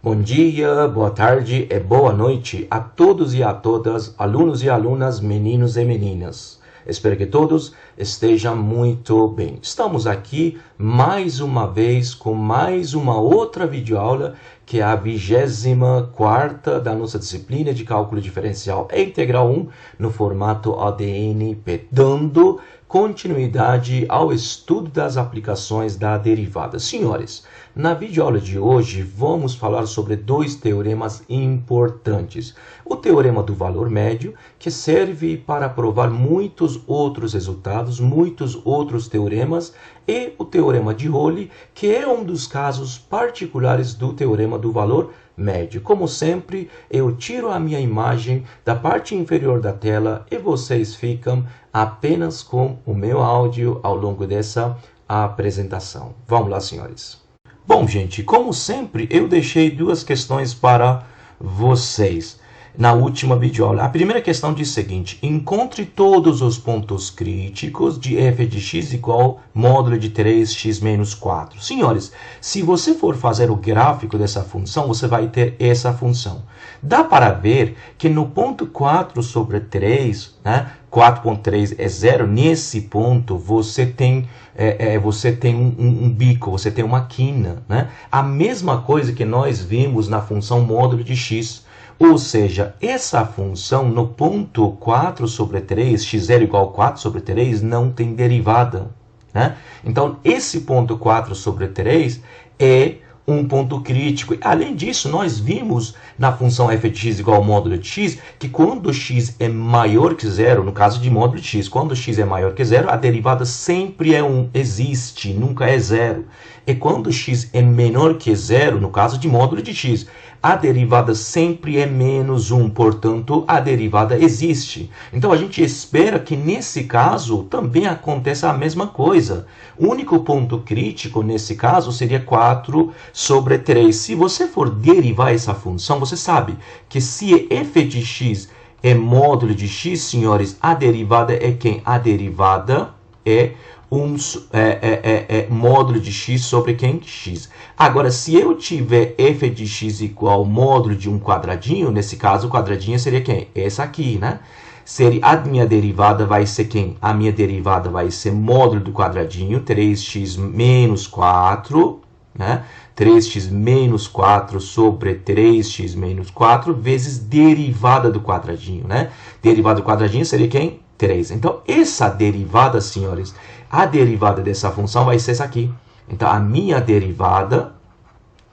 Bom dia, boa tarde e boa noite a todos e a todas, alunos e alunas, meninos e meninas. Espero que todos estejam muito bem. Estamos aqui mais uma vez com mais uma outra videoaula, que é a 24ª da nossa disciplina de Cálculo Diferencial e Integral 1 no formato ADN-P, dando continuidade ao estudo das aplicações da derivada. Senhores, na videoaula de hoje vamos falar sobre dois teoremas importantes. O teorema do valor médio, que serve para provar muitos outros resultados, muitos outros teoremas, e o teorema de Rowley, que é um dos casos particulares do teorema do valor médio. Como sempre, eu tiro a minha imagem da parte inferior da tela e vocês ficam apenas com o meu áudio ao longo dessa apresentação. Vamos lá, senhores. Bom, gente, como sempre, eu deixei duas questões para vocês na última videoaula. A primeira questão diz o seguinte: encontre todos os pontos críticos de f de x igual módulo de 3x menos 4. Senhores, se você for fazer o gráfico dessa função, você vai ter essa função. Dá para ver que no ponto 4 sobre 3, né, 4.3 é zero, nesse ponto você tem um bico, você tem uma quina, né? A mesma coisa que nós vimos na função módulo de x. Ou seja, essa função no ponto 4 sobre 3, x0 igual a 4 sobre 3, não tem derivada, né? Então, esse ponto 4 sobre 3 é um ponto crítico. Além disso, nós vimos na função f de x igual ao módulo de x, que quando x é maior que zero, no caso de módulo de x, quando x é maior que zero, a derivada sempre existe, nunca é zero. E quando x é menor que zero, no caso de módulo de x, a derivada sempre é menos 1, portanto, a derivada existe. Então, a gente espera que, nesse caso, também aconteça a mesma coisa. O único ponto crítico, nesse caso, seria 4 sobre 3. Se você for derivar essa função, você sabe que se f de x é módulo de x, senhores, a derivada é quem? A derivada é módulo de x sobre quem? X. Agora, se eu tiver f de x igual ao módulo de um quadradinho, nesse caso, o quadradinho seria quem? Essa aqui, né? A minha derivada vai ser quem? A minha derivada vai ser módulo do quadradinho, 3x menos 4, né? 3x menos 4 sobre 3x menos 4 vezes derivada do quadradinho, né? Derivada do quadradinho seria quem? 3. Então, essa derivada, senhores, a derivada dessa função vai ser essa aqui. Então, a minha derivada,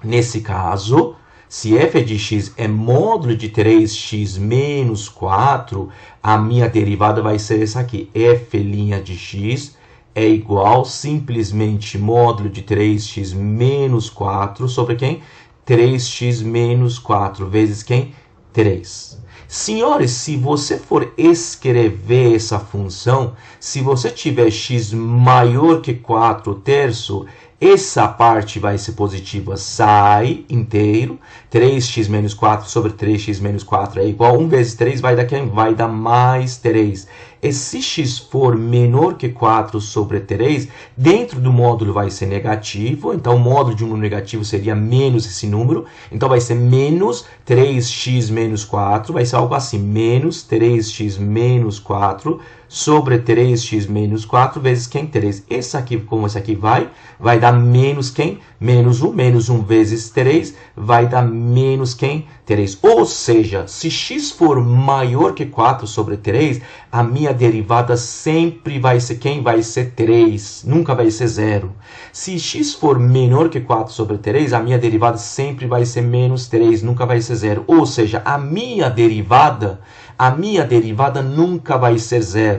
nesse caso, se f de x é módulo de 3x menos 4, a minha derivada vai ser essa aqui. F' de x é igual simplesmente módulo de 3x menos 4 sobre quem? 3x menos 4 vezes quem? 3. Senhores, se você for escrever essa função, se você tiver x maior que 4 terço, essa parte vai ser positiva, sai inteiro. 3x menos 4 sobre 3x menos 4 é igual a 1 vezes 3, vai dar quem? Vai dar mais 3. E se x for menor que 4 sobre 3, dentro do módulo vai ser negativo. Então, o módulo de um número negativo seria menos esse número. Então, vai ser menos 3x menos 4. Vai ser algo assim, menos 3x menos 4 sobre 3x menos 4 vezes quem? 3. Esse aqui, como esse aqui vai dar menos quem? Menos 1. Menos 1 vezes 3 vai dar menos quem? 3. Ou seja, se x for maior que 4 sobre 3, a minha derivada sempre vai ser quem? Vai ser 3. Nunca vai ser 0. Se x for menor que 4 sobre 3, a minha derivada sempre vai ser menos 3. Nunca vai ser 0. Ou seja, a minha derivada nunca vai ser 0.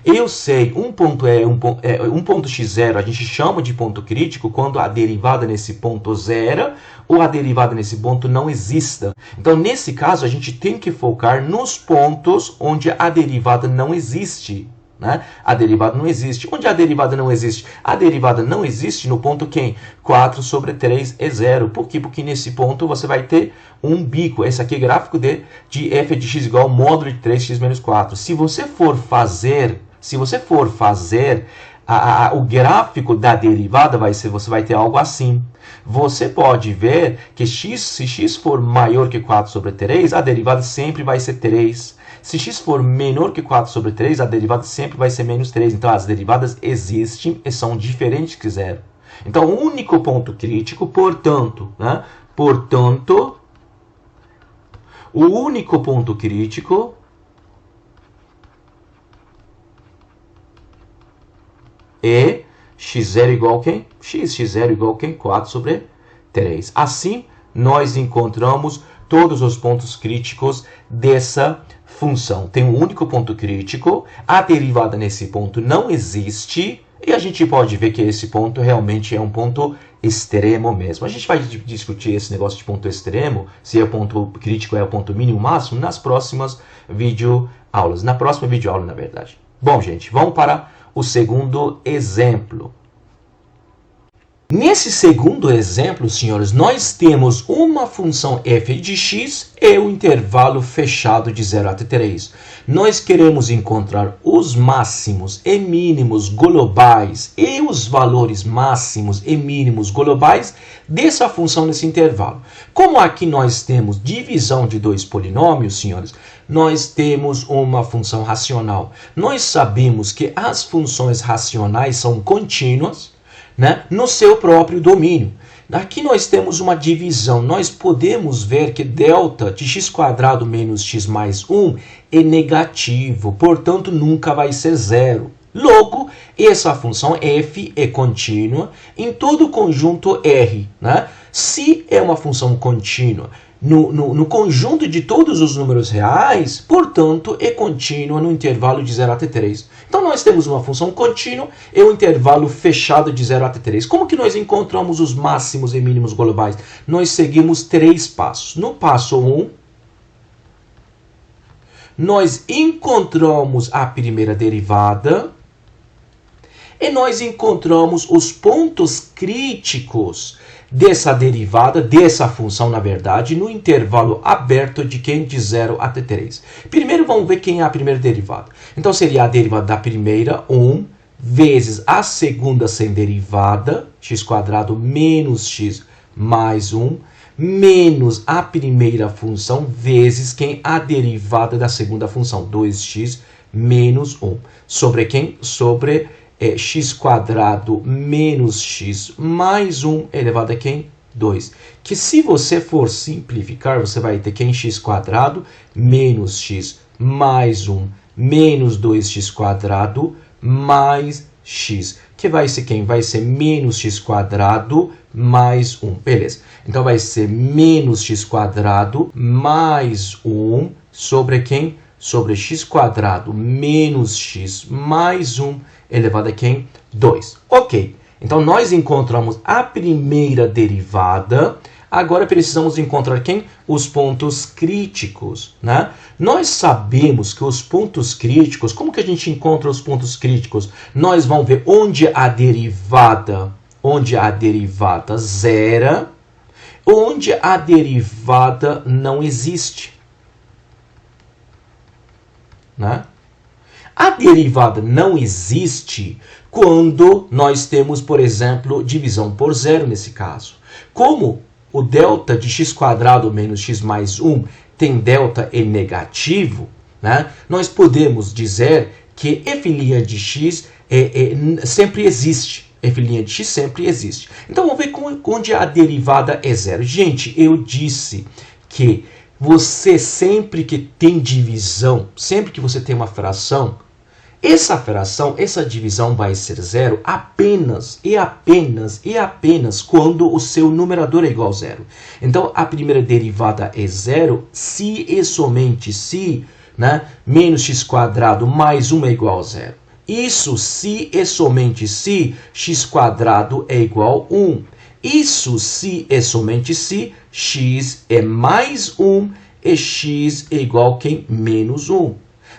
Eu sei, um ponto x0 a gente chama de ponto crítico quando a derivada nesse ponto zero ou a derivada nesse ponto não exista. Então, nesse caso, a gente tem que focar nos pontos onde a derivada não existe. Né? A derivada não existe. Onde a derivada não existe? A derivada não existe no ponto quem? 4 sobre 3 é 0. Por quê? Porque nesse ponto você vai ter um bico. Esse aqui é gráfico de f de x igual ao módulo de 3x menos 4. Se você for fazer o gráfico da derivada você vai ter algo assim. Você pode ver que se x for maior que 4 sobre 3, a derivada sempre vai ser 3. Se x for menor que 4 sobre 3, a derivada sempre vai ser menos 3. Então, as derivadas existem e são diferentes que zero. Então, o único ponto crítico, portanto, né? Portanto, o único ponto crítico é x0 igual a quem? x0 igual a quem? 4 sobre 3. Assim, nós encontramos todos os pontos críticos dessa função. Tem um único ponto crítico, a derivada nesse ponto não existe, e a gente pode ver que esse ponto realmente é um ponto extremo mesmo. A gente vai discutir esse negócio de ponto extremo, se é o ponto crítico é o ponto mínimo máximo, nas próximas videoaulas. Na próxima videoaula, na verdade. Bom, gente, vamos para o segundo exemplo. Nesse segundo exemplo, senhores, nós temos uma função f de x e o intervalo fechado de 0 até 3. Nós queremos encontrar os máximos e mínimos globais e os valores máximos e mínimos globais dessa função nesse intervalo. Como aqui nós temos divisão de dois polinômios, senhores, nós temos uma função racional. Nós sabemos que as funções racionais são contínuas, né, no seu próprio domínio. Aqui nós temos uma divisão. Nós podemos ver que delta de x² menos x mais 1 é negativo, portanto, nunca vai ser zero. Logo, essa função f é contínua em todo o conjunto R. Né? Se é uma função contínua no conjunto de todos os números reais, portanto, é contínua no intervalo de 0 até 3. Então, nós temos uma função contínua e um intervalo fechado de 0 até 3. Como que nós encontramos os máximos e mínimos globais? Nós seguimos 3 passos. No passo 1, nós encontramos a primeira derivada e nós encontramos os pontos críticos dessa derivada, dessa função, na verdade, no intervalo aberto de quem? De 0 até 3. Primeiro, vamos ver quem é a primeira derivada. Então, seria a derivada da primeira, 1, vezes a segunda sem derivada, x² menos x mais 1, menos a primeira função, vezes quem? A derivada da segunda função, 2x menos 1. Sobre quem? Sobre x² menos x mais 1 elevado a quem? 2. Que se você for simplificar, você vai ter quem? x² menos x mais 1 menos 2x² mais x. Que vai ser quem? Vai ser menos x² mais 1. Beleza. Então, vai ser menos x² mais 1 sobre quem? Sobre x² menos x mais 1 elevado a quem? 2. Ok. Então, nós encontramos a primeira derivada. Agora, precisamos encontrar quem? Os pontos críticos. Né? Nós sabemos que os pontos críticos... Como que a gente encontra os pontos críticos? Nós vamos ver onde a derivada zera, onde a derivada não existe. Né? A derivada não existe quando nós temos, por exemplo, divisão por zero nesse caso. Como o delta de x² menos x mais 1 tem delta e negativo, né? Nós podemos dizer que f' de x sempre existe. F' de x sempre existe. Então, vamos ver onde a derivada é zero. Gente, eu disse que você sempre que tem divisão, sempre que você tem uma fração, essa divisão vai ser zero apenas quando o seu numerador é igual a zero. Então, a primeira derivada é zero se e somente se, né, menos x² mais 1 é igual a zero. Isso se e somente se x² é igual a 1. Isso se e somente se x é mais 1 e x é igual a quem? Menos 1.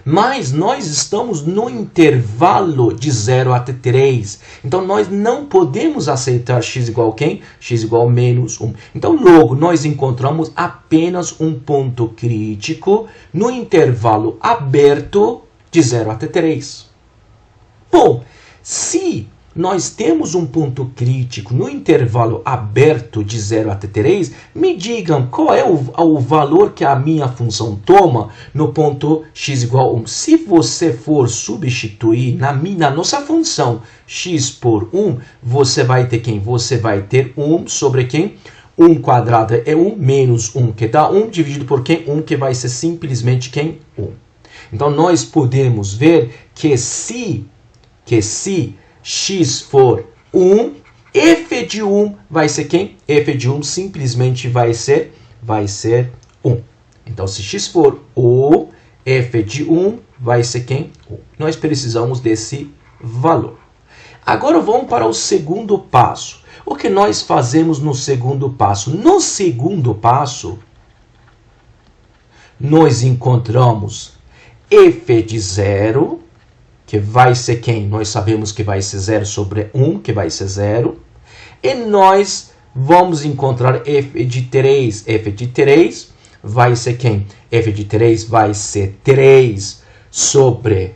Mas nós estamos no intervalo de 0 até 3. Então, nós não podemos aceitar x igual a quem? X igual a menos 1. Então, logo, nós encontramos apenas um ponto crítico no intervalo aberto de 0 até 3. Bom, Se nós temos um ponto crítico no intervalo aberto de 0 até 3, me digam qual é o valor que a minha função toma no ponto x igual a 1. Se você for substituir na nossa função x por 1, você vai ter quem? Você vai ter 1 sobre quem? 1 quadrado é 1, menos 1 que dá 1, dividido por quem? 1 que vai ser simplesmente quem? 1. Então, nós podemos ver que se x for 1, f de 1 vai ser quem? F de 1 simplesmente vai ser 1. Então, se x for o, f de 1 vai ser quem? 1. Nós precisamos desse valor. Agora vamos para o segundo passo. O que nós fazemos no segundo passo? No segundo passo, nós encontramos f de 0, que vai ser quem? Nós sabemos que vai ser 0 sobre 1, que vai ser 0. E nós vamos encontrar f de 3. F de 3 vai ser quem? F de 3 vai ser 3 sobre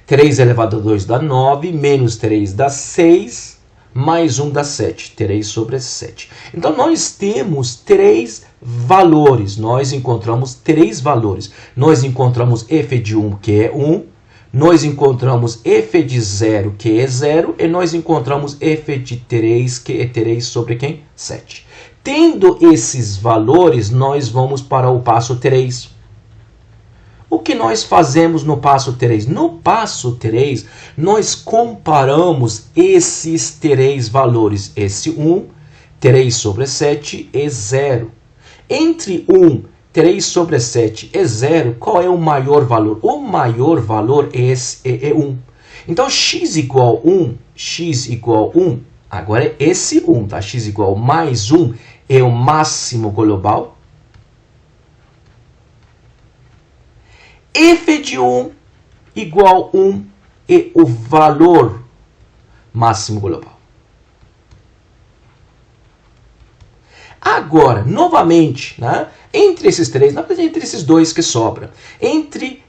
3 elevado a 2 dá 9, menos 3 dá 6, mais 1 dá 7. 3 sobre 7. Então, nós temos 3 valores. Nós encontramos 3 valores. Nós encontramos f de 1, que é 1. Nós encontramos f de 0, que é 0. E nós encontramos f de 3, que é 3 sobre quem? 7. Tendo esses valores, nós vamos para o passo 3. O que nós fazemos no passo 3? No passo 3, nós comparamos esses 3 valores. Esse 1, 3 sobre 7 é 0. Entre 1, 3 sobre 7 e 0, qual é o maior valor? O maior valor é 1. Então, x igual 1, agora é esse 1, tá? X igual mais 1 é o máximo global. F de 1 igual 1 é o valor máximo global. Agora, novamente, né, entre esses três, na verdade, entre esses dois que sobram, entre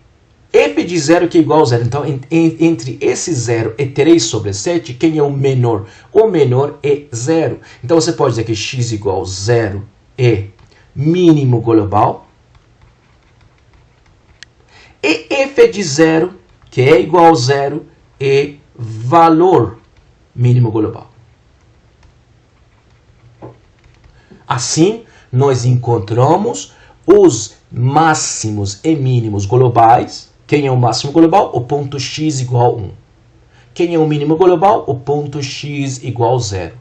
f de 0 que é igual a 0, então, entre esse 0 e 3 sobre 7, quem é o menor? O menor é 0. Então, você pode dizer que x igual a 0 é mínimo global. E f de 0, que é igual a 0, é valor mínimo global. Assim, nós encontramos os máximos e mínimos globais. Quem é o máximo global? O ponto x igual a 1. Quem é o mínimo global? O ponto x igual a 0.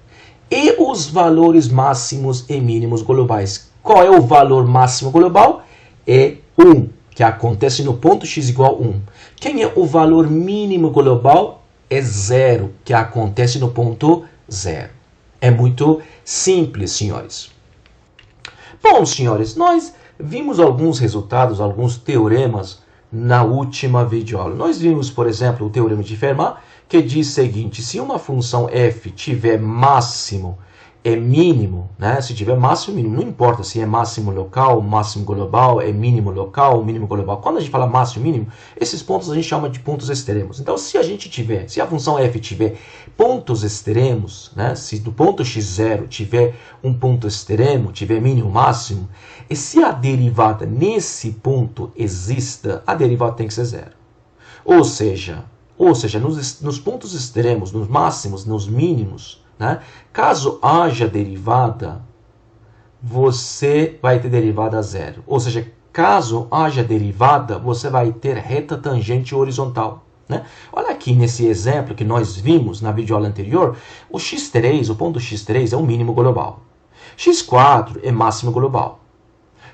E os valores máximos e mínimos globais. Qual é o valor máximo global? É 1. Que acontece no ponto x igual a 1. Quem é o valor mínimo global? É 0, que acontece no ponto 0. É muito simples, senhores. Bom, senhores, nós vimos alguns resultados, alguns teoremas na última videoaula. Nós vimos, por exemplo, o teorema de Fermat, que diz o seguinte: se uma função f tiver máximo e mínimo, né? Se tiver máximo e mínimo, não importa se é máximo local, máximo global, é mínimo local, mínimo global. Quando a gente fala máximo e mínimo, esses pontos a gente chama de pontos extremos. Então, se a função f tiver pontos extremos, né? Se do ponto x0 tiver um ponto extremo, tiver mínimo máximo, e se a derivada nesse ponto exista, a derivada tem que ser 0. Ou seja, nos pontos extremos, nos máximos, nos mínimos, né? Caso haja derivada, você vai ter derivada 0. Ou seja, caso haja derivada, você vai ter reta tangente horizontal. Né? Olha aqui nesse exemplo que nós vimos na videoaula anterior, o x3, o ponto x3 é o mínimo global. x4 é máximo global.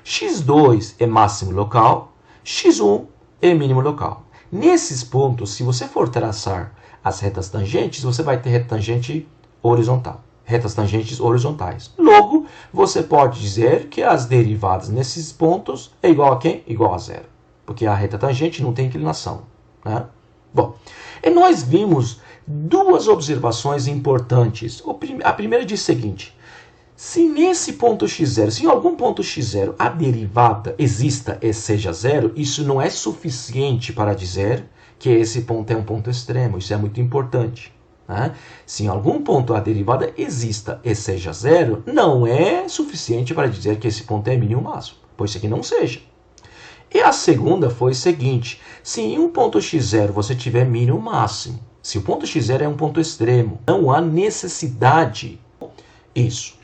x2 é máximo local. x1 é mínimo local. Nesses pontos, se você for traçar as retas tangentes, você vai ter reta tangente horizontal, retas tangentes horizontais. Logo, você pode dizer que as derivadas nesses pontos é igual a quem? Igual a 0. Porque a reta tangente não tem inclinação. Né? Bom, e nós vimos duas observações importantes. A primeira diz o seguinte: se nesse ponto x0, se em algum ponto x0 a derivada exista e seja 0, isso não é suficiente para dizer que esse ponto é um ponto extremo. Isso é muito importante. Né? Se em algum ponto a derivada exista e seja zero, não é suficiente para dizer que esse ponto é mínimo ou máximo. Pois que não seja. E a segunda foi o seguinte: se em um ponto x0 você tiver mínimo ou máximo, se o ponto x0 é um ponto extremo, não há necessidade isso.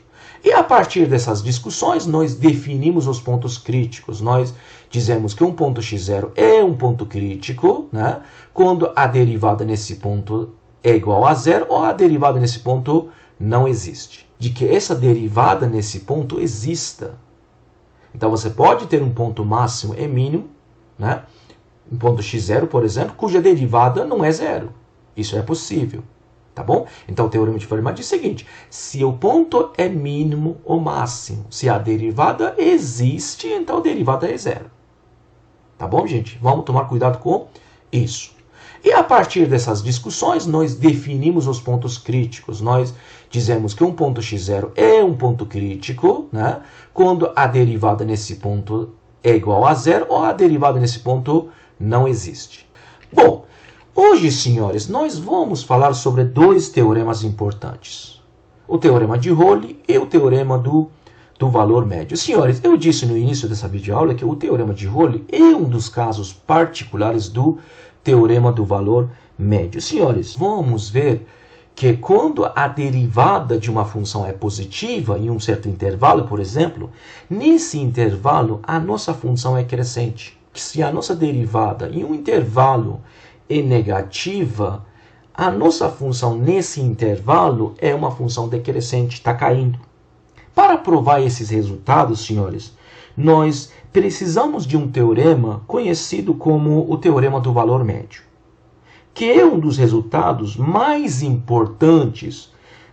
E a partir dessas discussões, nós definimos os pontos críticos. Nós dizemos que um ponto x0 é um ponto crítico, né, quando a derivada nesse ponto é igual a zero ou a derivada nesse ponto não existe. De que essa derivada nesse ponto exista. Então você pode ter um ponto máximo e mínimo, né, um ponto x0, por exemplo, cuja derivada não é zero. Isso é possível. Tá bom? Então o teorema de Fermat diz o seguinte: se o ponto é mínimo ou máximo, se a derivada existe, então a derivada é zero. Tá bom, gente? Vamos tomar cuidado com isso. E a partir dessas discussões, nós definimos os pontos críticos. Nós dizemos que um ponto x0 é um ponto crítico, né, quando a derivada nesse ponto é igual a zero ou a derivada nesse ponto não existe. Bom, hoje, senhores, nós vamos falar sobre dois teoremas importantes. O teorema de Rowley e o teorema do valor médio. Senhores, eu disse no início dessa videoaula que o teorema de Rowley é um dos casos particulares do teorema do valor médio. Senhores, vamos ver que quando a derivada de uma função é positiva em um certo intervalo, por exemplo, nesse intervalo a nossa função é crescente. Se a nossa derivada em um intervalo é negativa, a nossa função nesse intervalo é uma função decrescente, está caindo. Para provar esses resultados, senhores, nós precisamos de um teorema conhecido como o teorema do valor médio, que é um dos resultados mais importantes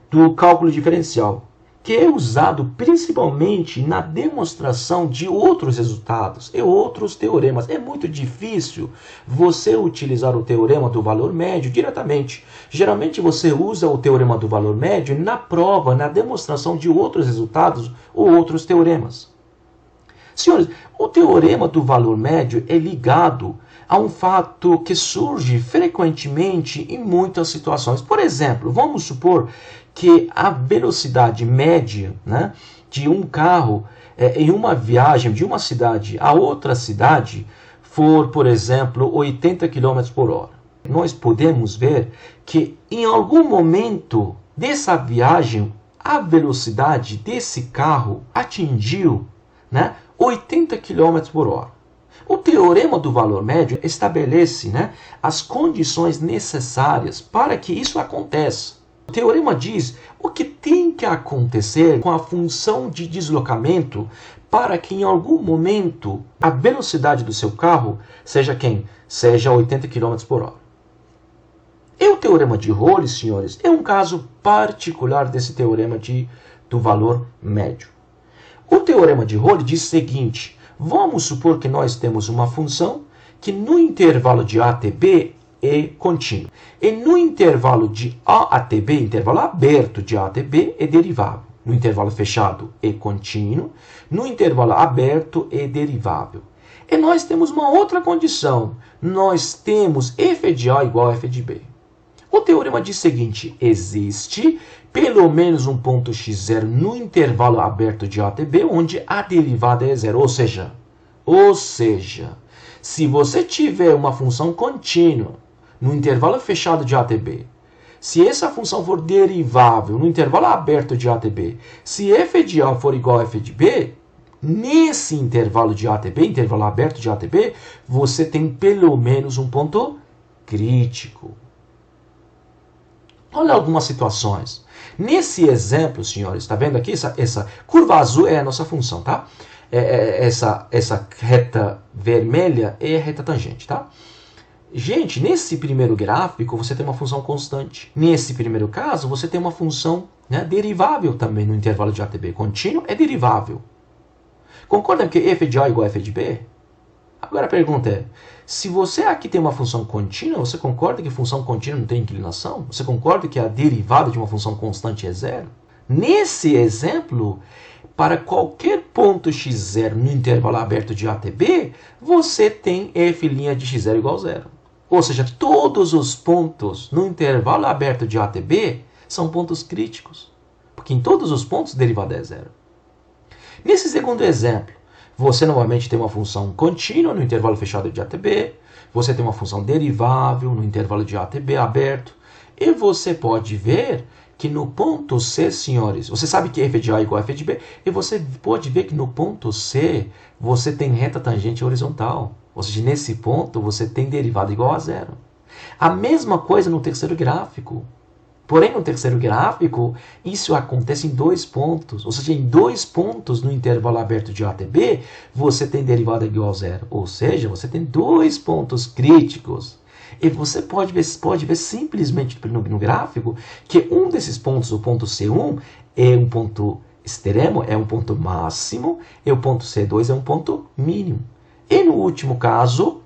do cálculo diferencial, que é usado principalmente na demonstração de outros resultados e outros teoremas. É muito difícil você utilizar o teorema do valor médio diretamente. Geralmente você usa o teorema do valor médio na prova, na demonstração de outros resultados ou outros teoremas. Senhores, o teorema do valor médio é ligado a um fato que surge frequentemente em muitas situações. Por exemplo, vamos supor que a velocidade média, né, de um carro em uma viagem de uma cidade a outra cidade for, por exemplo, 80 km por hora. Nós podemos ver que em algum momento dessa viagem a velocidade desse carro atingiu, né, 80 km por hora. O teorema do valor médio estabelece, né, as condições necessárias para que isso aconteça. O teorema diz o que tem que acontecer com a função de deslocamento para que em algum momento a velocidade do seu carro seja quem? Seja 80 km por hora. E o teorema de Rowley, senhores, é um caso particular desse teorema do valor médio. O teorema de Rowley diz o seguinte: vamos supor que nós temos uma função que no intervalo de A até B é contínuo. E no intervalo de A até B, intervalo aberto de A até B, é derivável. No intervalo fechado é contínuo. No intervalo aberto é derivável. E nós temos uma outra condição. Nós temos f de A igual a f de B. O teorema diz o seguinte: existe pelo menos um ponto x0 no intervalo aberto de A até B, onde a derivada é zero. Ou seja, se você tiver uma função contínua no intervalo fechado de A até B, se essa função for derivável no intervalo aberto de A até B, se f de A for igual a f de B, nesse intervalo de A até B, intervalo aberto de A até B, você tem pelo menos um ponto crítico. Olha algumas situações. Nesse exemplo, senhores, está vendo aqui? Essa curva azul é a nossa função, tá? Essa reta vermelha é a reta tangente, tá? Gente, nesse primeiro gráfico você tem uma função constante. Nesse primeiro caso, você tem uma função, né, derivável também no intervalo de A até B. Contínuo é derivável. Concordam que f de A igual a f de B? Agora a pergunta é, se você aqui tem uma função contínua, você concorda que função contínua não tem inclinação? Você concorda que a derivada de uma função constante é zero? Nesse exemplo, para qualquer ponto x0 no intervalo aberto de A até B, você tem f' de x0 igual a zero. Ou seja, todos os pontos no intervalo aberto de A até B são pontos críticos. Porque em todos os pontos, derivada é zero. Nesse segundo exemplo, você novamente tem uma função contínua no intervalo fechado de A até B, você tem uma função derivável no intervalo de A até B aberto, e você pode ver que no ponto C, senhores, você sabe que f de A é igual a f de B, e você pode ver que no ponto C você tem reta tangente horizontal. Ou seja, nesse ponto você tem derivada igual a zero. A mesma coisa no terceiro gráfico. Porém, no terceiro gráfico, isso acontece em dois pontos. Ou seja, em dois pontos no intervalo aberto de A até B, você tem derivada igual a zero. Ou seja, você tem dois pontos críticos. E você pode ver simplesmente no gráfico que um desses pontos, o ponto C1, é um ponto extremo, é um ponto máximo, e o ponto C2 é um ponto mínimo. E no último caso,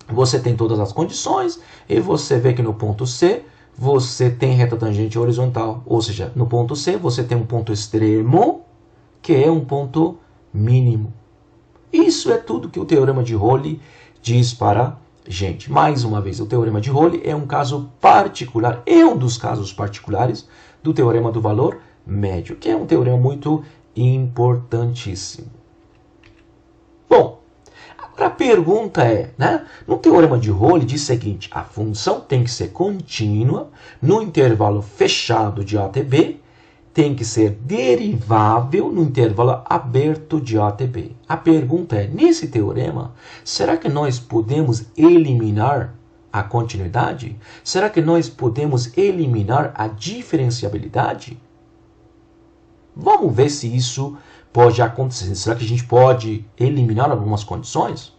você tem todas as condições, e você vê que no ponto C, você tem reta tangente horizontal. Ou seja, no ponto C, você tem um ponto extremo, que é um ponto mínimo. Isso é tudo que o teorema de Rowley diz para gente. Mais uma vez, o teorema de Rowley é um caso particular, é um dos casos particulares do teorema do valor médio, que é um teorema muito importantíssimo. Bom, agora a pergunta é, né? No teorema de Rowley diz o seguinte: a função tem que ser contínua no intervalo fechado de A até B, tem que ser derivável no intervalo aberto de A até B. A pergunta é, nesse teorema, será que nós podemos eliminar a continuidade? Será que nós podemos eliminar a diferenciabilidade? Vamos ver se isso pode acontecer. Será que a gente pode eliminar algumas condições?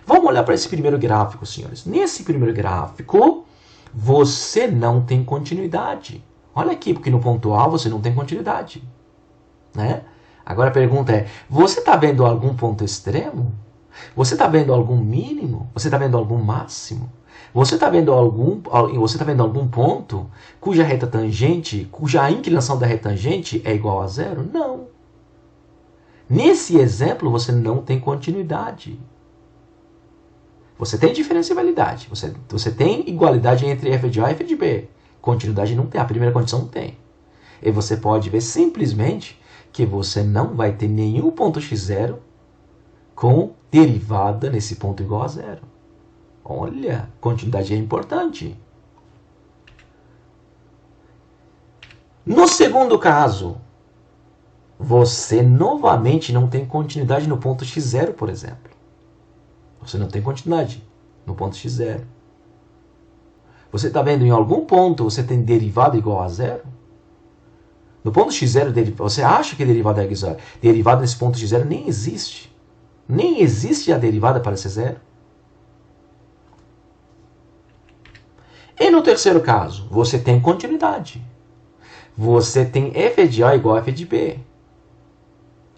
Vamos olhar para esse primeiro gráfico, senhores. Nesse primeiro gráfico, você não tem continuidade. Olha aqui, porque no ponto A você não tem continuidade. Né? Agora a pergunta é, você está vendo algum ponto extremo? Você está vendo algum mínimo? Você está vendo algum máximo? Você está vendo algum ponto cuja reta tangente, cuja inclinação da reta tangente é igual a zero? Não. Nesse exemplo, você não tem continuidade. Você tem diferenciabilidade. Você tem igualdade entre f de A e f de B. Continuidade não tem. A primeira condição não tem. E você pode ver simplesmente que você não vai ter nenhum ponto x0 com derivada nesse ponto igual a zero. Olha, continuidade é importante. No segundo caso, você novamente não tem continuidade no ponto x0, por exemplo. Você não tem continuidade no ponto x0. Você está vendo em algum ponto você tem derivada igual a zero? No ponto x0, você acha que a derivada é igual a zero. Derivada nesse ponto x0 nem existe. Nem existe a derivada para ser zero. E no terceiro caso, você tem continuidade. Você tem f de A igual a f de B.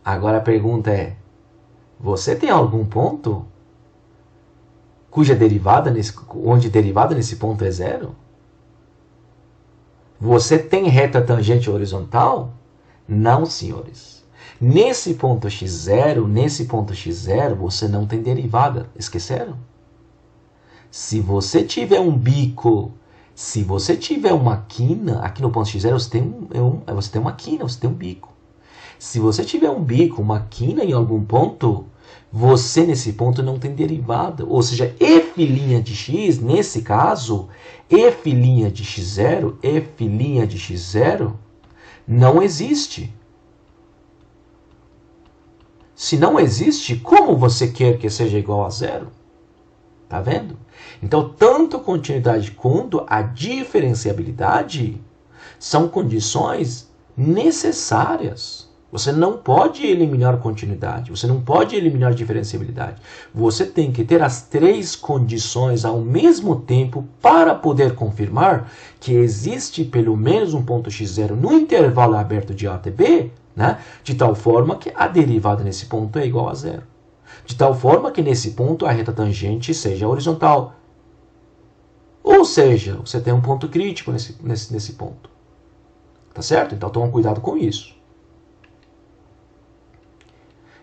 Agora a pergunta é, você tem algum ponto cuja derivada onde derivada nesse ponto é zero? Você tem reta tangente horizontal? Não, senhores. Nesse ponto x0, você não tem derivada. Esqueceram? Se você tiver um bico, se você tiver uma quina, aqui no ponto x0 você tem uma quina, você tem um bico. Se você tiver um bico, uma quina em algum ponto, você nesse ponto não tem derivada. Ou seja, f' de x, nesse caso, f' de x0 não existe. Se não existe, como você quer que seja igual a zero? Tá vendo? Então, tanto a continuidade quanto a diferenciabilidade são condições necessárias. Você não pode eliminar continuidade, você não pode eliminar diferenciabilidade. Você tem que ter as três condições ao mesmo tempo para poder confirmar que existe pelo menos um ponto x0 no intervalo aberto de A até B, né? De tal forma que a derivada nesse ponto é igual a zero. De tal forma que nesse ponto a reta tangente seja horizontal. Ou seja, você tem um ponto crítico nesse ponto. Tá certo? Então toma cuidado com isso.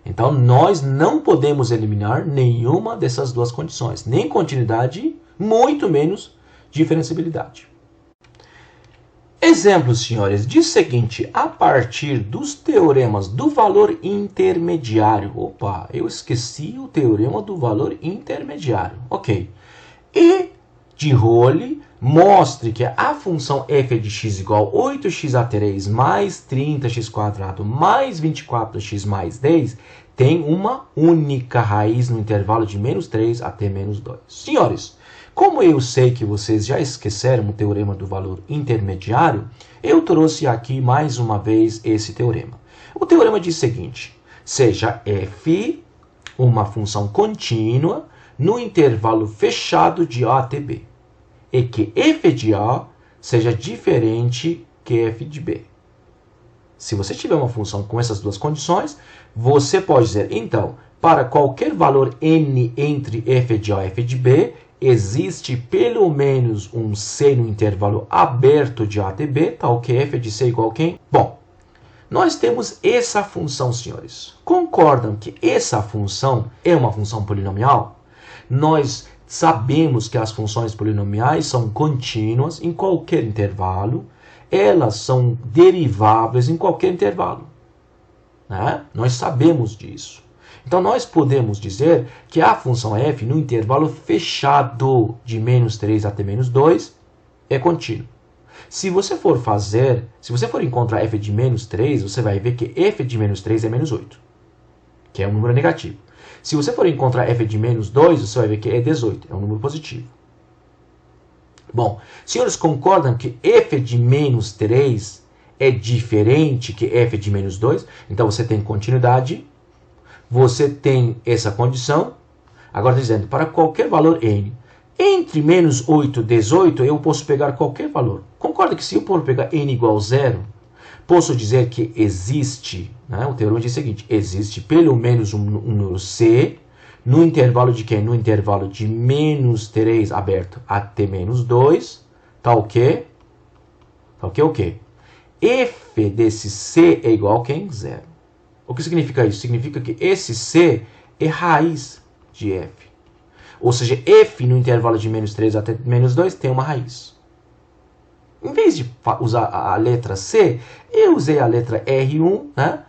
Então nós não podemos eliminar nenhuma dessas duas condições. Nem continuidade, muito menos diferenciabilidade. Exemplo, senhores, diz o seguinte, a partir dos teoremas do valor intermediário. Opa, eu esqueci o teorema do valor intermediário. Ok. E de Rowley, mostre que a função f de x igual a 8x mais 30x² mais 24x mais 10 tem uma única raiz no intervalo de menos 3 até menos 2. Senhores, como eu sei que vocês já esqueceram o teorema do valor intermediário, eu trouxe aqui mais uma vez esse teorema. O teorema diz o seguinte, seja f uma função contínua no intervalo fechado de A até B, e que f de A seja diferente que f de B. Se você tiver uma função com essas duas condições, você pode dizer, então, para qualquer valor n entre f de A e f de B, existe pelo menos um C no intervalo aberto de A até B, tal que f de C igual a quem? Bom, nós temos essa função, senhores. Concordam que essa função é uma função polinomial? Nós sabemos que as funções polinomiais são contínuas em qualquer intervalo, elas são deriváveis em qualquer intervalo, né? Nós sabemos disso. Então, nós podemos dizer que a função f no intervalo fechado de menos 3 até menos 2 é contínua. Se você for encontrar f de menos 3, você vai ver que f de menos 3 é menos 8, que é um número negativo. Se você for encontrar f de menos 2, você vai ver que é 18, é um número positivo. Bom, senhores concordam que f de menos 3 é diferente que f de menos 2? Então, você tem continuidade, você tem essa condição. Agora, dizendo, para qualquer valor n, entre menos 8 e 18, eu posso pegar qualquer valor. Concorda que se eu for pegar n igual a 0, posso dizer que existe, né? O teorema diz o seguinte, existe pelo menos um número C no intervalo de quê? No intervalo de menos 3 aberto até menos 2, tal que o quê? F desse C é igual a quem? 0. O que significa isso? Significa que esse C é raiz de f. Ou seja, f no intervalo de menos 3 até menos 2 tem uma raiz. Em vez de usar a letra C, eu usei a letra R1, né,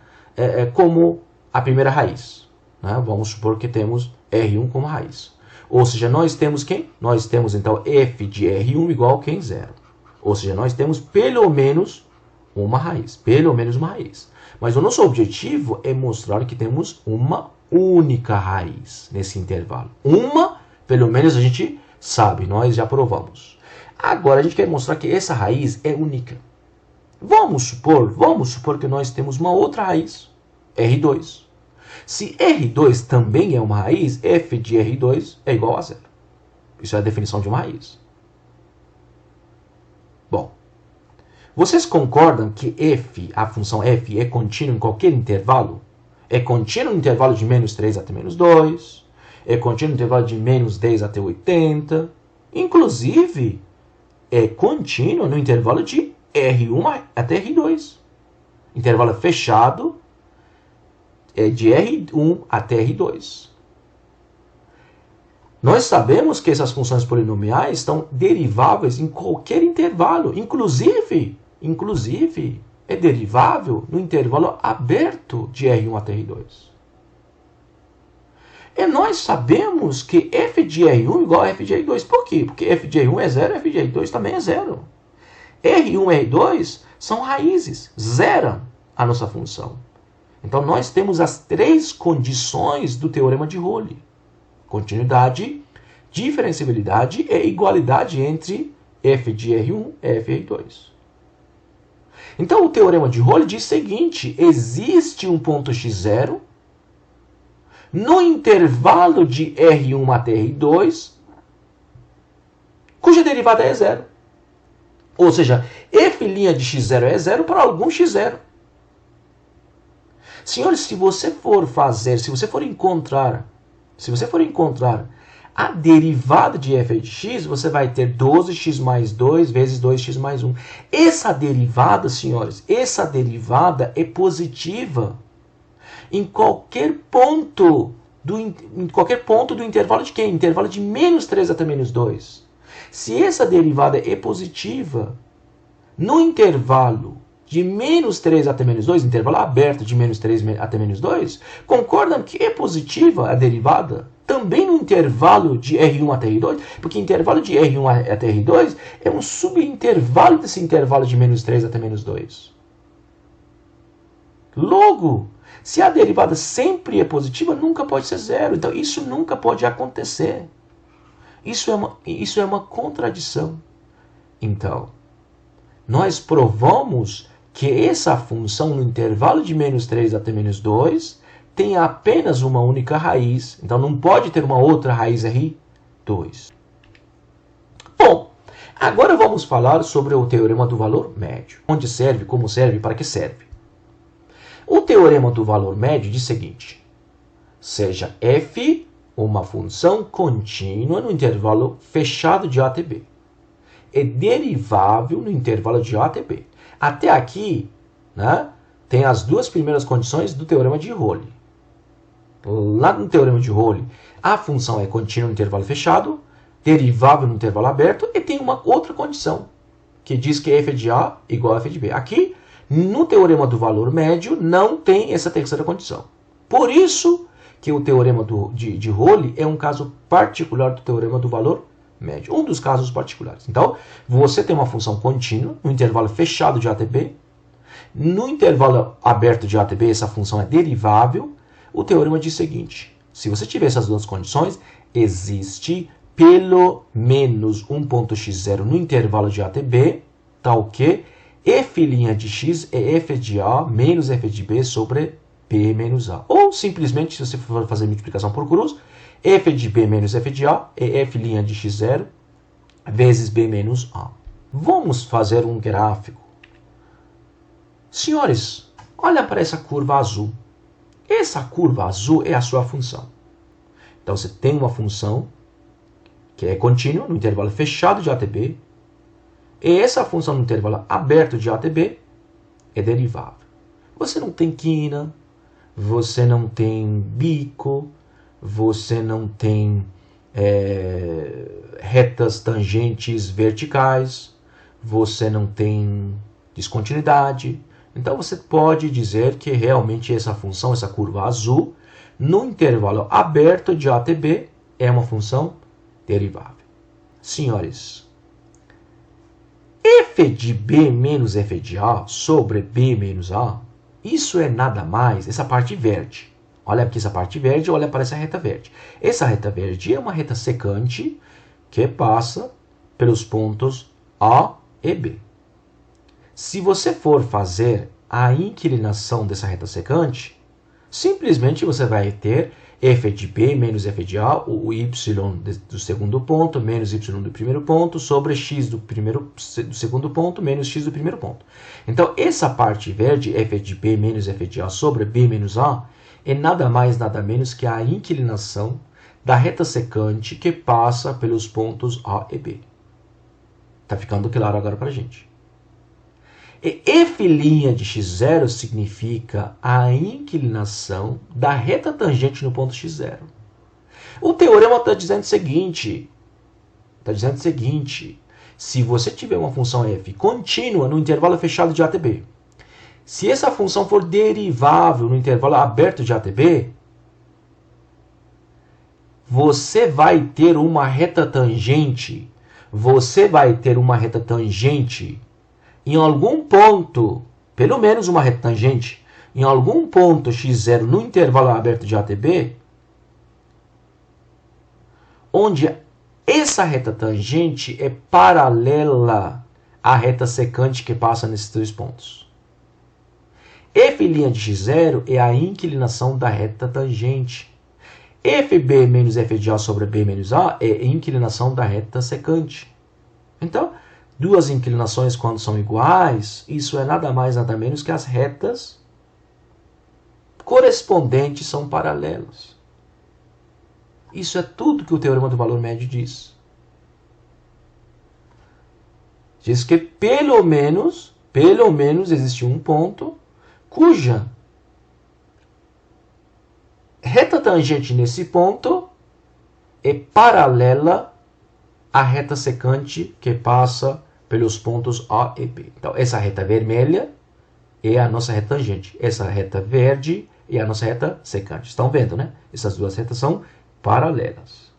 como a primeira raiz. Né? Vamos supor que temos R1 como raiz. Ou seja, nós temos quem? Nós temos, então, f de R1 igual a quem? 0. Ou seja, nós temos pelo menos uma raiz. Pelo menos uma raiz. Mas o nosso objetivo é mostrar que temos uma única raiz nesse intervalo. Uma, pelo menos a gente sabe, nós já provamos. Agora a gente quer mostrar que essa raiz é única. Vamos supor que nós temos uma outra raiz, R2. Se R2 também é uma raiz, f de R2 é igual a 0. Isso é a definição de uma raiz. Bom, vocês concordam que f, a função f, é contínua em qualquer intervalo? É contínua no intervalo de menos 3 até menos 2, é contínua no intervalo de menos 10 até 80, inclusive é contínua no intervalo de R1 até R2. Intervalo fechado é de R1 até R2. Nós sabemos que essas funções polinomiais estão deriváveis em qualquer intervalo, inclusive é derivável no intervalo aberto de R1 até R2. E nós sabemos que f de R1 igual a f de R2. Por quê? Porque f de R1 é 0, f de R2 também é 0. R1 e R2 são raízes, zeram a nossa função. Então, nós temos as três condições do teorema de Rowley. Continuidade, diferenciabilidade e igualdade entre f de R1 e f de R2. Então, o teorema de Rowley diz o seguinte, existe um ponto x0 no intervalo de R1 até R2, cuja derivada é 0. Ou seja, f' de x0 é 0 para algum x0. Senhores, se você for encontrar a derivada de f de x, você vai ter 12x mais 2 vezes 2x mais 1. Essa derivada, senhores, é positiva em qualquer ponto em qualquer ponto do intervalo de quê? Intervalo de menos 3 até menos 2. Se essa derivada é positiva, no intervalo de menos 3 até menos 2, intervalo aberto de menos 3 até menos 2, concordam que é positiva a derivada também no intervalo de R1 até R2, porque o intervalo de R1 até R2 é um subintervalo desse intervalo de menos 3 até menos 2. Logo, se a derivada sempre é positiva, nunca pode ser zero. Então, isso nunca pode acontecer. Isso é uma contradição. Então, nós provamos que essa função no intervalo de menos 3 até menos 2 tem apenas uma única raiz. Então, não pode ter uma outra raiz R2. Bom, agora vamos falar sobre o teorema do valor médio. Onde serve, como serve, para que serve. O teorema do valor médio diz o seguinte: seja f uma função contínua no intervalo fechado de A até B. É derivável no intervalo de A até B. Até aqui, né, tem as duas primeiras condições do teorema de Rowley. Lá no teorema de Rowley, a função é contínua no intervalo fechado, derivável no intervalo aberto, e tem uma outra condição, que diz que f de A igual a f de B. Aqui, no teorema do valor médio, não tem essa terceira condição. Por isso que o teorema de Rowley é um caso particular do teorema do valor médio. Um dos casos particulares. Então, você tem uma função contínua no intervalo fechado de A até B. No intervalo aberto de A até B, essa função é derivável. O teorema diz o seguinte: se você tiver essas duas condições, existe pelo menos um ponto x0 no intervalo de A até B, tal que f' de x é f de A menos f de B sobre B menos A. Ou, simplesmente, se você for fazer multiplicação por cruz, f de B menos f de A é f' de x0 vezes B menos A. Vamos fazer um gráfico. Senhores, olha para essa curva azul. Essa curva azul é a sua função. Então, você tem uma função que é contínua no intervalo fechado de A até B. E essa função no intervalo aberto de A até B é derivável. Você não tem quina, você não tem bico, você não tem retas tangentes verticais, você não tem descontinuidade. Então, você pode dizer que realmente essa função, essa curva azul, no intervalo aberto de A até B, é uma função derivável. Senhores, f de B menos f de A sobre B menos A, isso é nada mais, essa parte verde. Olha aqui essa parte verde, olha para essa reta verde. Essa reta verde é uma reta secante que passa pelos pontos A e B. Se você for fazer a inclinação dessa reta secante, simplesmente você vai ter f de B menos f de A, o y do segundo ponto, menos y do primeiro ponto, sobre x do segundo ponto, menos x do primeiro ponto. Então, essa parte verde, f de B menos f de A sobre B menos A, é nada mais, nada menos que a inclinação da reta secante que passa pelos pontos A e B. Tá ficando claro agora para a gente. E f' de x0 significa a inclinação da reta tangente no ponto x0. O teorema está dizendo o seguinte, se você tiver uma função f contínua no intervalo fechado de A até B, se essa função for derivável no intervalo aberto de A até B, você vai ter uma reta tangente, em algum ponto, pelo menos uma reta tangente, em algum ponto x0 no intervalo aberto de A até B, onde essa reta tangente é paralela à reta secante que passa nesses dois pontos. f' de x0 é a inclinação da reta tangente. fb menos f de A sobre B menos A é a inclinação da reta secante. Então, duas inclinações quando são iguais, isso é nada mais, nada menos que as retas correspondentes são paralelas. Isso é tudo que o teorema do valor médio diz. Diz que pelo menos existe um ponto cuja reta reta tangente nesse ponto é paralela à reta secante que passa pelos pontos A e B. Então, essa reta vermelha é a nossa reta tangente. Essa reta verde é a nossa reta secante. Estão vendo, né? Essas duas retas são paralelas.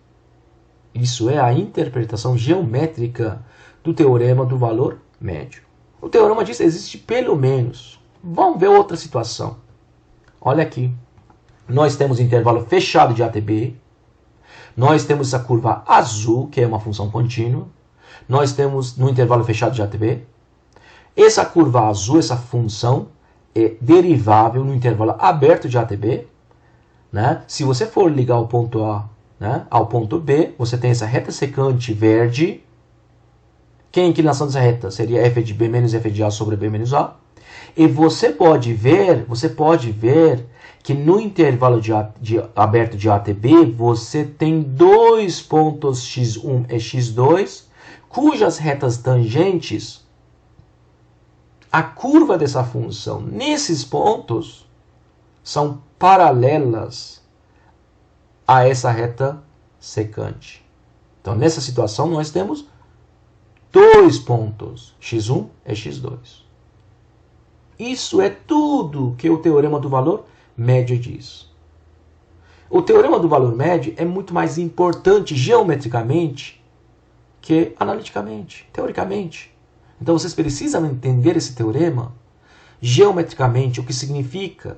Isso é a interpretação geométrica do teorema do valor médio. O teorema diz que existe pelo menos. Vamos ver outra situação. Olha aqui. Nós temos intervalo fechado de A até B. Nós temos essa curva azul, que é uma função contínua. Nós temos no intervalo fechado de A até B. Essa curva azul, essa função, é derivável no intervalo aberto de A até B. Né? Se você for ligar o ponto A, né, ao ponto B, você tem essa reta secante verde. Que a inclinação dessa reta seria f de B menos f de A sobre B menos A. E você pode ver que no intervalo aberto de A até B, você tem dois pontos x1 e x2, cujas retas tangentes, a curva dessa função nesses pontos, são paralelas a essa reta secante. Então, nessa situação, nós temos dois pontos, x1 e x2. Isso é tudo que o teorema do valor médio diz. O teorema do valor médio é muito mais importante geometricamente que analiticamente, teoricamente. Então vocês precisam entender esse teorema geometricamente, o que significa,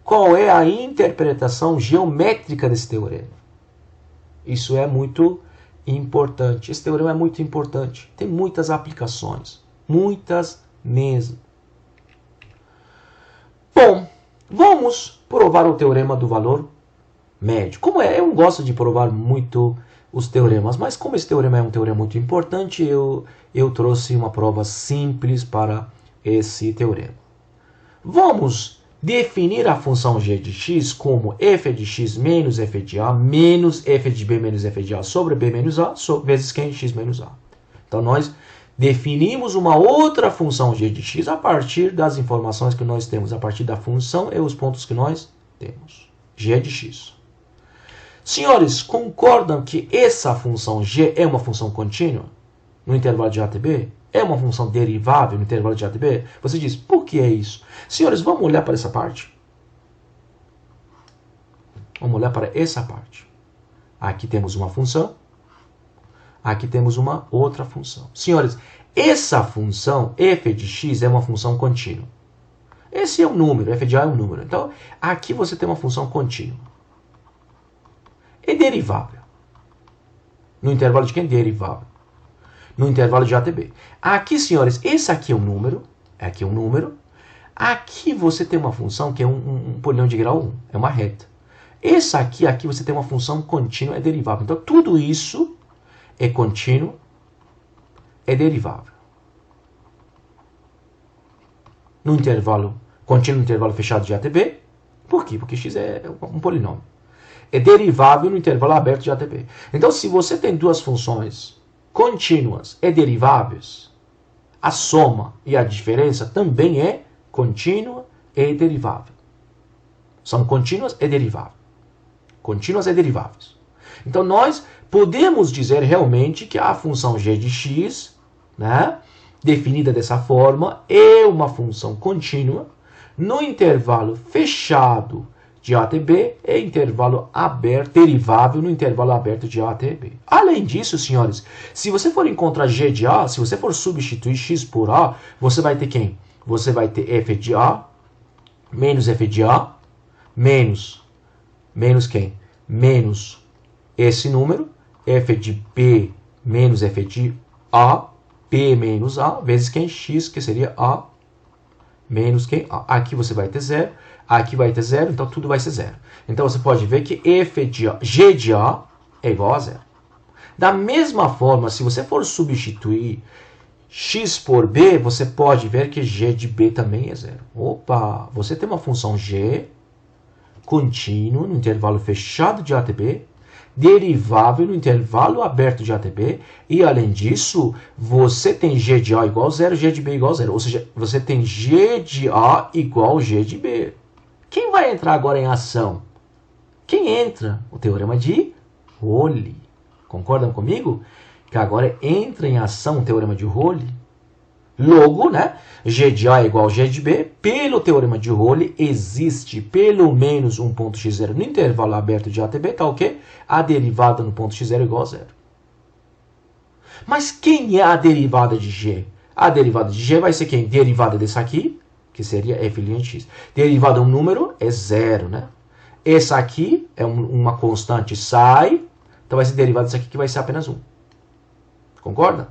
qual é a interpretação geométrica desse teorema. Isso é muito importante. Esse teorema é muito importante. Tem muitas aplicações. Muitas mesmo. Bom, vamos provar o teorema do valor médio. Eu não gosto de provar muito os teoremas, mas como esse teorema é um teorema muito importante, eu trouxe uma prova simples para esse teorema. Vamos definir a função g de x como f de x menos f de a menos f de b menos f de a sobre b menos a vezes quem? X menos a. Então, nós definimos uma outra função g de x a partir das informações que nós temos, a partir da função e os pontos que nós temos. G de x. Senhores, concordam que essa função g é uma função contínua no intervalo de a até b? É uma função derivável no intervalo de a até b? Você diz, por que é isso? Senhores, vamos olhar para essa parte? Vamos olhar para essa parte. Aqui temos uma função. Aqui temos uma outra função. Senhores, essa função f de x é uma função contínua. Esse é um número, f de a é um número. Então, aqui você tem uma função contínua. É derivável. No intervalo de quem? Derivável. No intervalo de a até b. Aqui, senhores, esse aqui é um número. Aqui é um número. Aqui você tem uma função que é um polinômio de grau 1. É uma reta. Esse aqui você tem uma função contínua, é derivável. Então, tudo isso é contínuo, é derivável. No intervalo contínuo, no intervalo fechado de a até b. Por quê? Porque x é um polinômio. É derivável no intervalo aberto de a até b. Então, se você tem duas funções contínuas e deriváveis, a soma e a diferença também é contínua e derivável. São contínuas e deriváveis. Contínuas e deriváveis. Então, nós podemos dizer realmente que a função g de x, né, definida dessa forma, é uma função contínua no intervalo fechado de a até b e intervalo aberto, derivável no intervalo aberto de a até b. Além disso, senhores, se você for encontrar g de a, se você for substituir x por a, você vai ter quem? Você vai ter f de a menos f de a menos quem? Menos esse número, f de b menos f de a, b menos a, vezes quem? X, que seria a menos quem? A. Aqui você vai ter zero, aqui vai ter zero, então tudo vai ser zero. Então você pode ver que f de a, g de a é igual a zero. Da mesma forma, se você for substituir x por b, você pode ver que g de b também é zero. Opa, você tem uma função g contínua no intervalo fechado de a até b, derivável no intervalo aberto de a até b, e além disso, você tem g de a igual a zero, g de b igual a zero. Ou seja, você tem g de a igual a g de b. Quem vai entrar agora em ação? quem entra? O teorema de Rowley. Concordam comigo? Que agora entra em ação o teorema de Rowley. Logo, né, G de A é igual a G de B. Pelo teorema de Rowley, existe pelo menos um ponto x0 no intervalo aberto de A até B, tá o quê? A derivada no ponto x0 é igual a zero. Mas quem é a derivada de G? A derivada de G vai ser quem? Derivada dessa aqui, que seria f' de x. Derivada de um número é zero, né? Essa aqui é uma constante, sai. Então vai ser derivada dessa aqui, que vai ser apenas 1. Concorda?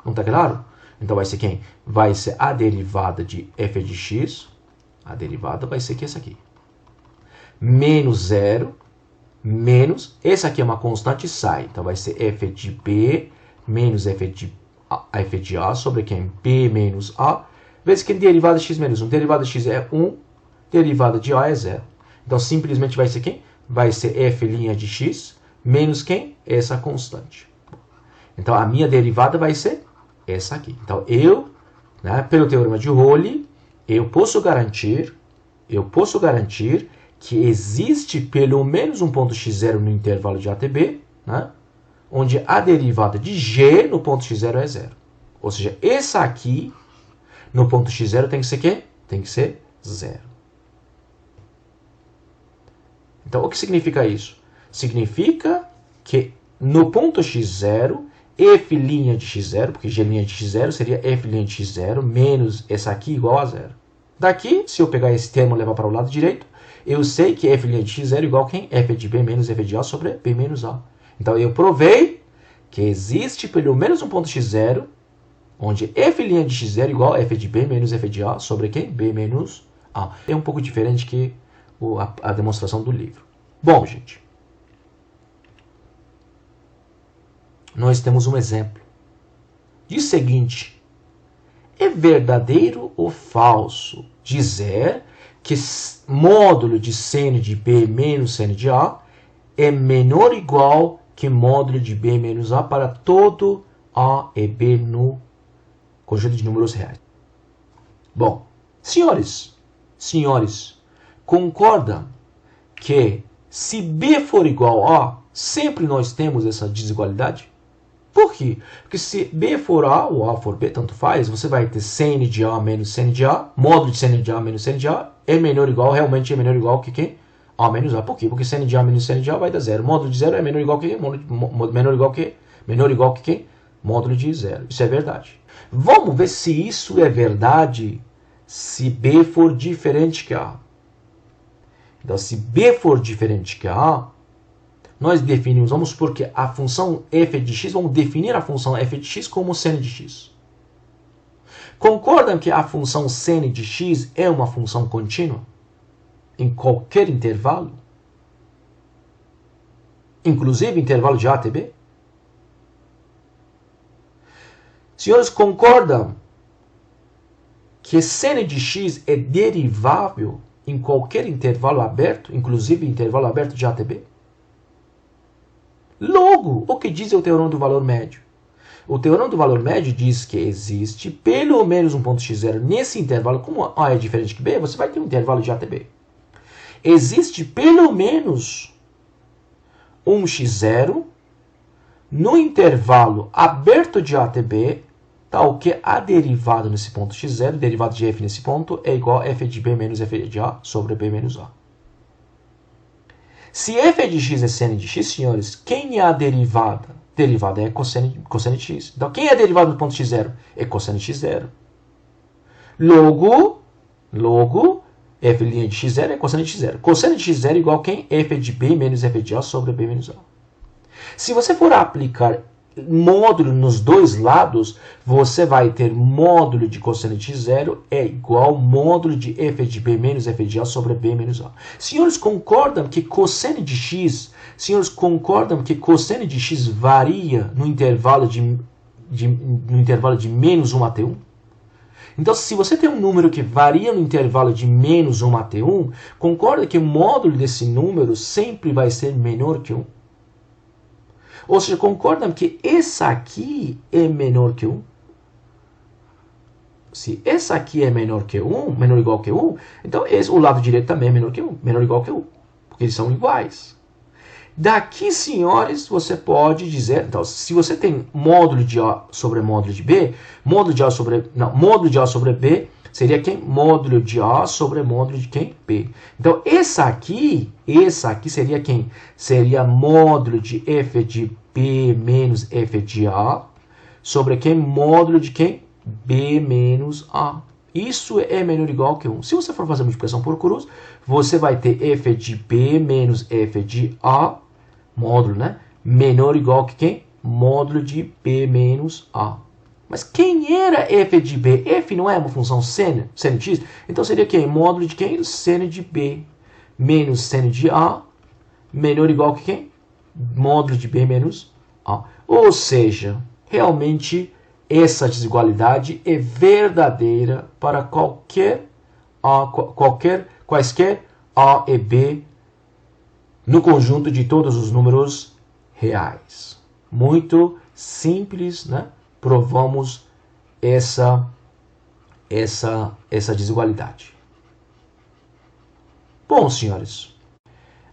Não está claro? Então vai ser quem? Vai ser a derivada de f de x. A derivada vai ser que essa aqui. Menos 0, menos. Essa aqui é uma constante, sai. Então vai ser f de b menos f de a sobre quem? B menos a. Vezes que derivada de x menos 1. Derivada de x é 1. Derivada de a é 0. Então simplesmente vai ser quem? Vai ser f' de x menos quem? Essa constante. Então a minha derivada vai ser essa aqui. Então eu, né, pelo teorema de Rowley, eu posso garantir que existe pelo menos um ponto x0 no intervalo de A até B, né, onde a derivada de g no ponto x0 é 0. Ou seja, essa aqui no ponto x0 tem que ser quê? Tem que ser 0. Então o que significa isso? Significa que no ponto x0, f' de x0, porque g' de x0 seria f' de x0 menos essa aqui igual a 0. Daqui, se eu pegar esse termo e levar para o lado direito, eu sei que f' de x0 é igual a quem? f de b menos f de a sobre b menos a. Então eu provei que existe pelo menos um ponto x0, onde f' de x0 é igual a f de b menos f de a sobre quem? b menos a. É um pouco diferente que a demonstração do livro. Bom, gente, nós temos um exemplo. Diz o seguinte: é verdadeiro ou falso dizer que módulo de seno de b menos seno de a é menor ou igual que módulo de b menos a para todo a e b no conjunto de números reais? Bom, senhores, concordam que se b for igual a A, sempre nós temos essa desigualdade? Por quê? Porque se b for A ou A for B, tanto faz, você vai ter seno de A menos seno de A, módulo de seno de A menos seno de A, é menor ou igual, realmente é menor ou igual que quem? A menos A. Por quê? Porque seno de A menos seno de A vai dar zero. Módulo de zero é menor ou igual que quem? Menor ou igual que? Menor ou igual que quem? Módulo de zero. Isso é verdade. Vamos ver se isso é verdade se B for diferente que A. Então, se B for diferente que A, nós definimos, vamos supor que a função f de x, vamos definir a função f de x como seno de x. Concordam que a função seno de x é uma função contínua? Em qualquer intervalo? Inclusive intervalo de A até B? Senhores, concordam que seno de x é derivável em qualquer intervalo aberto, inclusive intervalo aberto de A até B? Logo, o que diz o teorema do valor médio? O teorema do valor médio diz que existe pelo menos um ponto x0 nesse intervalo. Como A é diferente que B, você vai ter um intervalo de A até B. Existe pelo menos um x0 no intervalo aberto de A até B, tal que a derivada nesse ponto x0, derivada de f nesse ponto, é igual a f de b menos f de a sobre b menos a. Se f de x é seno de x, senhores, quem é a derivada? Derivada é cosseno de x. Então, quem é a derivada do ponto x0? É cosseno de x0. Logo, f' de x0 é cosseno de x0. Cosseno de x0 é igual a quem? F de b menos f de a sobre b menos a. Se você for aplicar módulo nos dois lados, você vai ter módulo de cosseno de x0 é igual módulo de f de b menos f de a sobre b menos a. Senhores, concordam que cosseno de x, varia no intervalo de menos 1 até 1? Então, se você tem um número que varia no intervalo de menos 1 até 1, concorda que o módulo desse número sempre vai ser menor que 1? Ou seja, concordam que essa aqui é menor que 1? Se essa aqui é menor que 1, menor ou igual que 1, então o lado direito também é menor que 1, menor ou igual que 1, porque eles são iguais. Daqui, senhores, você pode dizer, então, se você tem módulo de A sobre módulo de B, módulo de A sobre B seria quem? Módulo de A sobre módulo de quem? B. Então, essa aqui seria quem? Seria módulo de f de B menos f de A sobre quem? Módulo de quem? B menos A. Isso é menor ou igual que 1. Se você for fazer multiplicação por cruz, você vai ter f de B menos f de A, módulo, né? Menor ou igual que quem? Módulo de B menos A. Mas quem era f de B? F não é uma função seno de x? Então seria quem? Módulo de quem? Seno de B menos seno de A, menor ou igual que quem? Módulo de B menos A. Ou seja, realmente essa desigualdade é verdadeira para quaisquer A e B no conjunto de todos os números reais. Muito simples, né? Provamos essa desigualdade. Bom, senhores,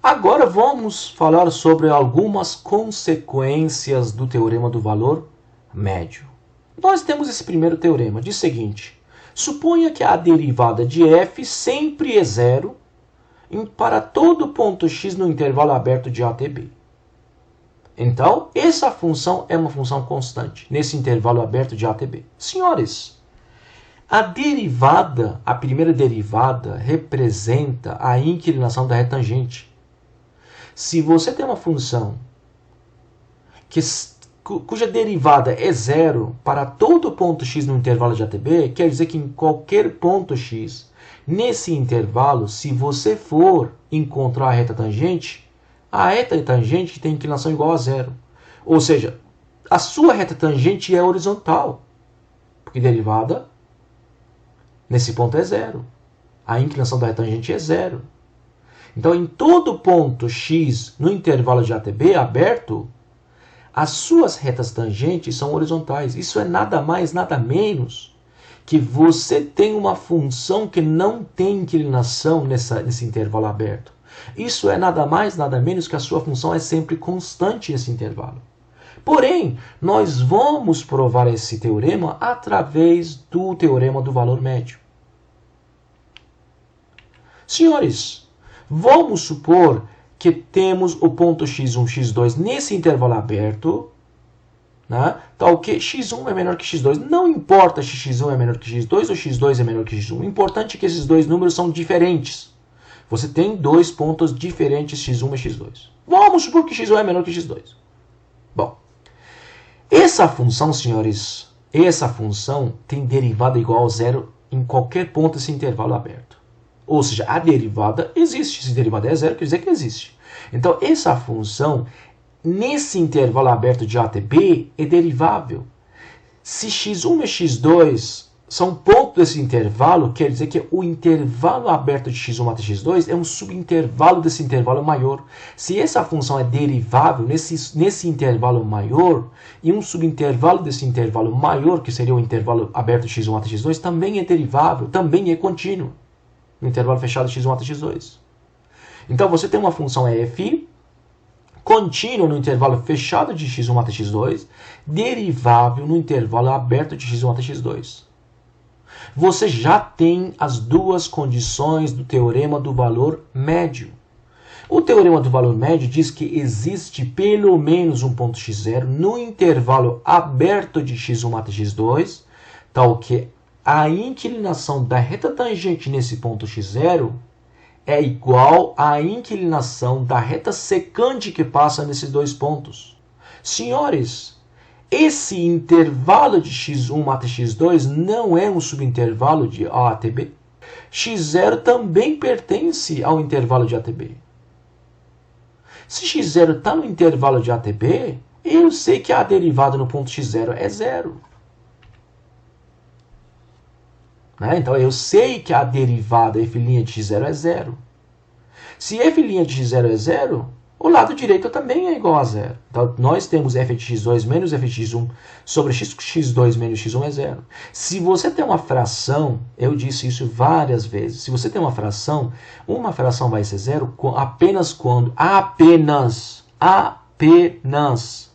agora vamos falar sobre algumas consequências do teorema do valor médio. Nós temos esse primeiro teorema, diz o seguinte: suponha que a derivada de f sempre é zero para todo ponto x no intervalo aberto de A até B. Então, essa função é uma função constante nesse intervalo aberto de A até B. Senhores, a primeira derivada representa a inclinação da retangente. Se você tem uma função cuja derivada é zero para todo ponto x no intervalo de A até B, quer dizer que em qualquer ponto x nesse intervalo, se você for encontrar a reta tangente tem inclinação igual a zero. Ou seja, a sua reta tangente é horizontal, porque derivada nesse ponto é zero. A inclinação da reta tangente é zero. Então, em todo ponto x no intervalo de A até B aberto, as suas retas tangentes são horizontais. Isso é nada mais, nada menos que você tem uma função que não tem inclinação nesse intervalo aberto. Isso é nada mais, nada menos que a sua função é sempre constante nesse intervalo. Porém, nós vamos provar esse teorema através do teorema do valor médio. Senhores, vamos supor que temos o ponto x1, x2 nesse intervalo aberto, né? Tal que x1 é menor que x2. Não importa se x1 é menor que x2 ou x2 é menor que x1. O importante é que esses dois números são diferentes. Você tem dois pontos diferentes, x1 e x2. Vamos supor que x1 é menor que x2. Bom, essa função, senhores, essa função tem derivada igual a zero em qualquer ponto desse intervalo aberto. Ou seja, a derivada existe. Se a derivada é zero, quer dizer que existe. Então, essa função, nesse intervalo aberto de A até B, é derivável. Se x1 e x2 são pontos desse intervalo, quer dizer que o intervalo aberto de x1 até x2 é um subintervalo desse intervalo maior. Se essa função é derivável nesse intervalo maior, e um subintervalo desse intervalo maior, que seria o intervalo aberto de x1 até x2, também é derivável, também é contínuo no intervalo fechado de x1 até x2. Então, você tem uma função f contínua no intervalo fechado de x1 até x2, derivável no intervalo aberto de x1 até x2. Você já tem as duas condições do teorema do valor médio. O teorema do valor médio diz que existe pelo menos um ponto x0 no intervalo aberto de x1 até x2, tal que a inclinação da reta tangente nesse ponto x0 é igual à inclinação da reta secante que passa nesses dois pontos. Senhores, esse intervalo de x1 até x2 não é um subintervalo de A até B. x0 também pertence ao intervalo de A até B. Se x0 está no intervalo de A até B, eu sei que a derivada no ponto x0 é zero. Então, eu sei que a derivada f' de x0 é zero. Se f' de x0 é zero, o lado direito também é igual a zero. Então, nós temos f de x2 menos f de x1 sobre x2 menos x1 é zero. Se você tem uma fração, eu disse isso várias vezes, se você tem uma fração vai ser zero apenas quando, apenas apenas,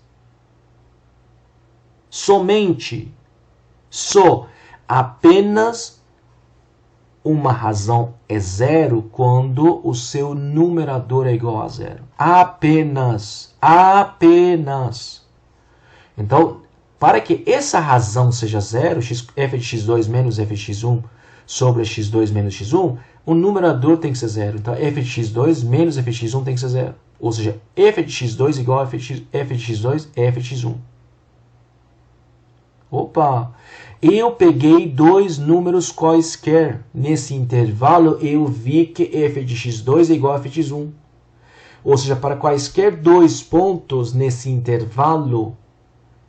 somente, apenas uma razão é zero quando o seu numerador é igual a zero. Apenas. Então, para que essa razão seja zero, f de x2 menos f de x1 sobre x2 menos x1, o numerador tem que ser zero. Então, f de x2 menos f de x1 tem que ser zero. Ou seja, f de x2 igual a f de x2 é f de x1. Opa! Eu peguei dois números quaisquer. Nesse intervalo, eu vi que f de x2 é igual a f de x1. Ou seja, para quaisquer dois pontos nesse intervalo,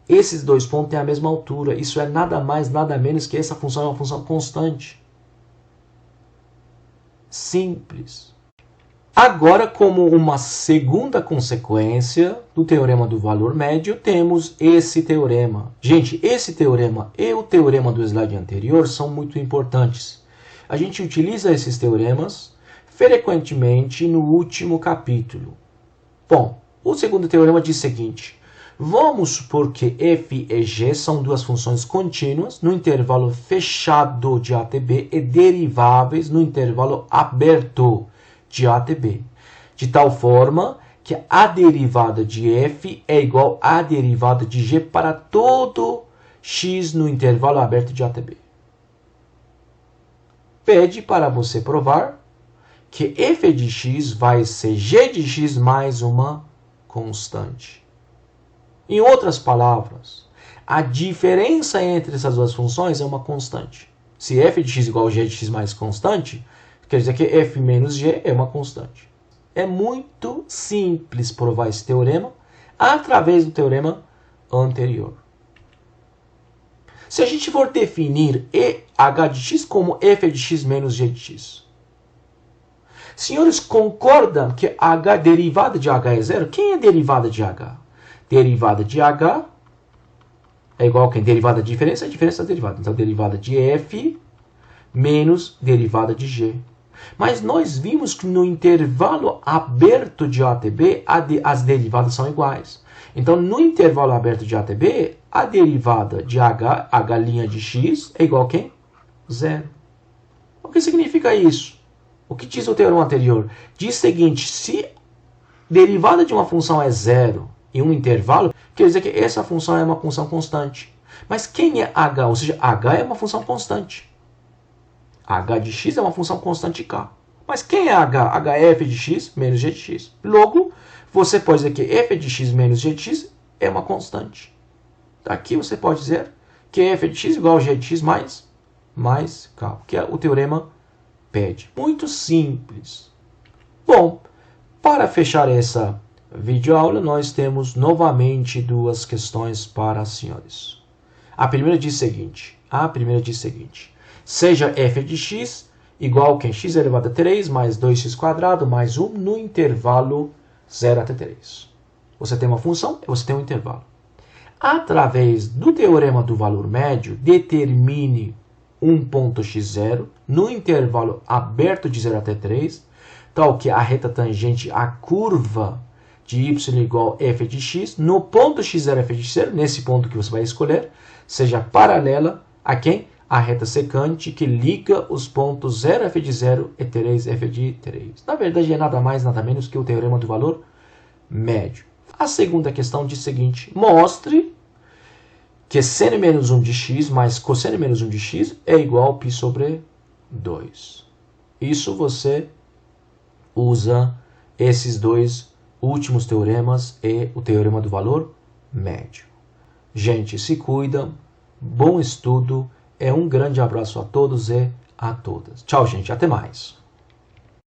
esses dois pontos têm a mesma altura. Isso é nada mais, nada menos que essa função é uma função constante. Simples. Agora, como uma segunda consequência do teorema do valor médio, temos esse teorema. Gente, esse teorema e o teorema do slide anterior são muito importantes. A gente utiliza esses teoremas frequentemente no último capítulo. Bom, o segundo teorema diz o seguinte: vamos supor que f e g são duas funções contínuas no intervalo fechado de ATB e deriváveis no intervalo aberto de ATB, de tal forma que a derivada de f é igual à derivada de g para todo x no intervalo aberto de ATB. Pede para você provar que f de x vai ser g de x mais uma constante. Em outras palavras, a diferença entre essas duas funções é uma constante. Se f de x igual a g de x mais constante, quer dizer que f menos g é uma constante. É muito simples provar esse teorema através do teorema anterior. Se a gente for definir h de x como f de x menos g de x, senhores, concordam que h, derivada de h é zero? Quem é derivada de h? Derivada de h é igual a quem? Derivada de diferença é a diferença da derivada. Então, derivada de f menos derivada de g. Mas nós vimos que no intervalo aberto de ATB, as derivadas são iguais. Então, no intervalo aberto de ATB, a derivada de h de x, é igual a quem? Zero. O que significa isso? O que diz o teorema anterior? Diz o seguinte: se derivada de uma função é zero em um intervalo, quer dizer que essa função é uma função constante. Mas quem é h? Ou seja, h é uma função constante. h de x é uma função constante de k. Mas quem é h? h é f de x menos g de x. Logo, você pode dizer que f de x menos g de x é uma constante. Daqui você pode dizer que f de x igual a g de x mais k, que é o teorema pede. Muito simples. Bom, para fechar essa videoaula, nós temos novamente duas questões para os senhores. A primeira diz o seguinte: seja f de x igual a x elevado a 3 mais 2x² mais 1 no intervalo 0 até 3. Você tem uma função e você tem um intervalo. Através do teorema do valor médio, determine um ponto x0 no intervalo aberto de 0 até 3, tal que a reta tangente à curva de y igual a f de x, no ponto x0 f de x0, nesse ponto que você vai escolher, seja paralela a quem? A reta secante que liga os pontos 0 f de 0 e 3 f de 3. Na verdade, é nada mais, nada menos que o teorema do valor médio. A segunda questão diz o seguinte: mostre que seno menos 1 de x mais cosseno menos 1 de x é igual a π sobre 2. Isso você usa esses dois últimos teoremas e o teorema do valor médio. Gente, se cuidam, bom estudo, um grande abraço a todos e a todas. Tchau, gente, até mais.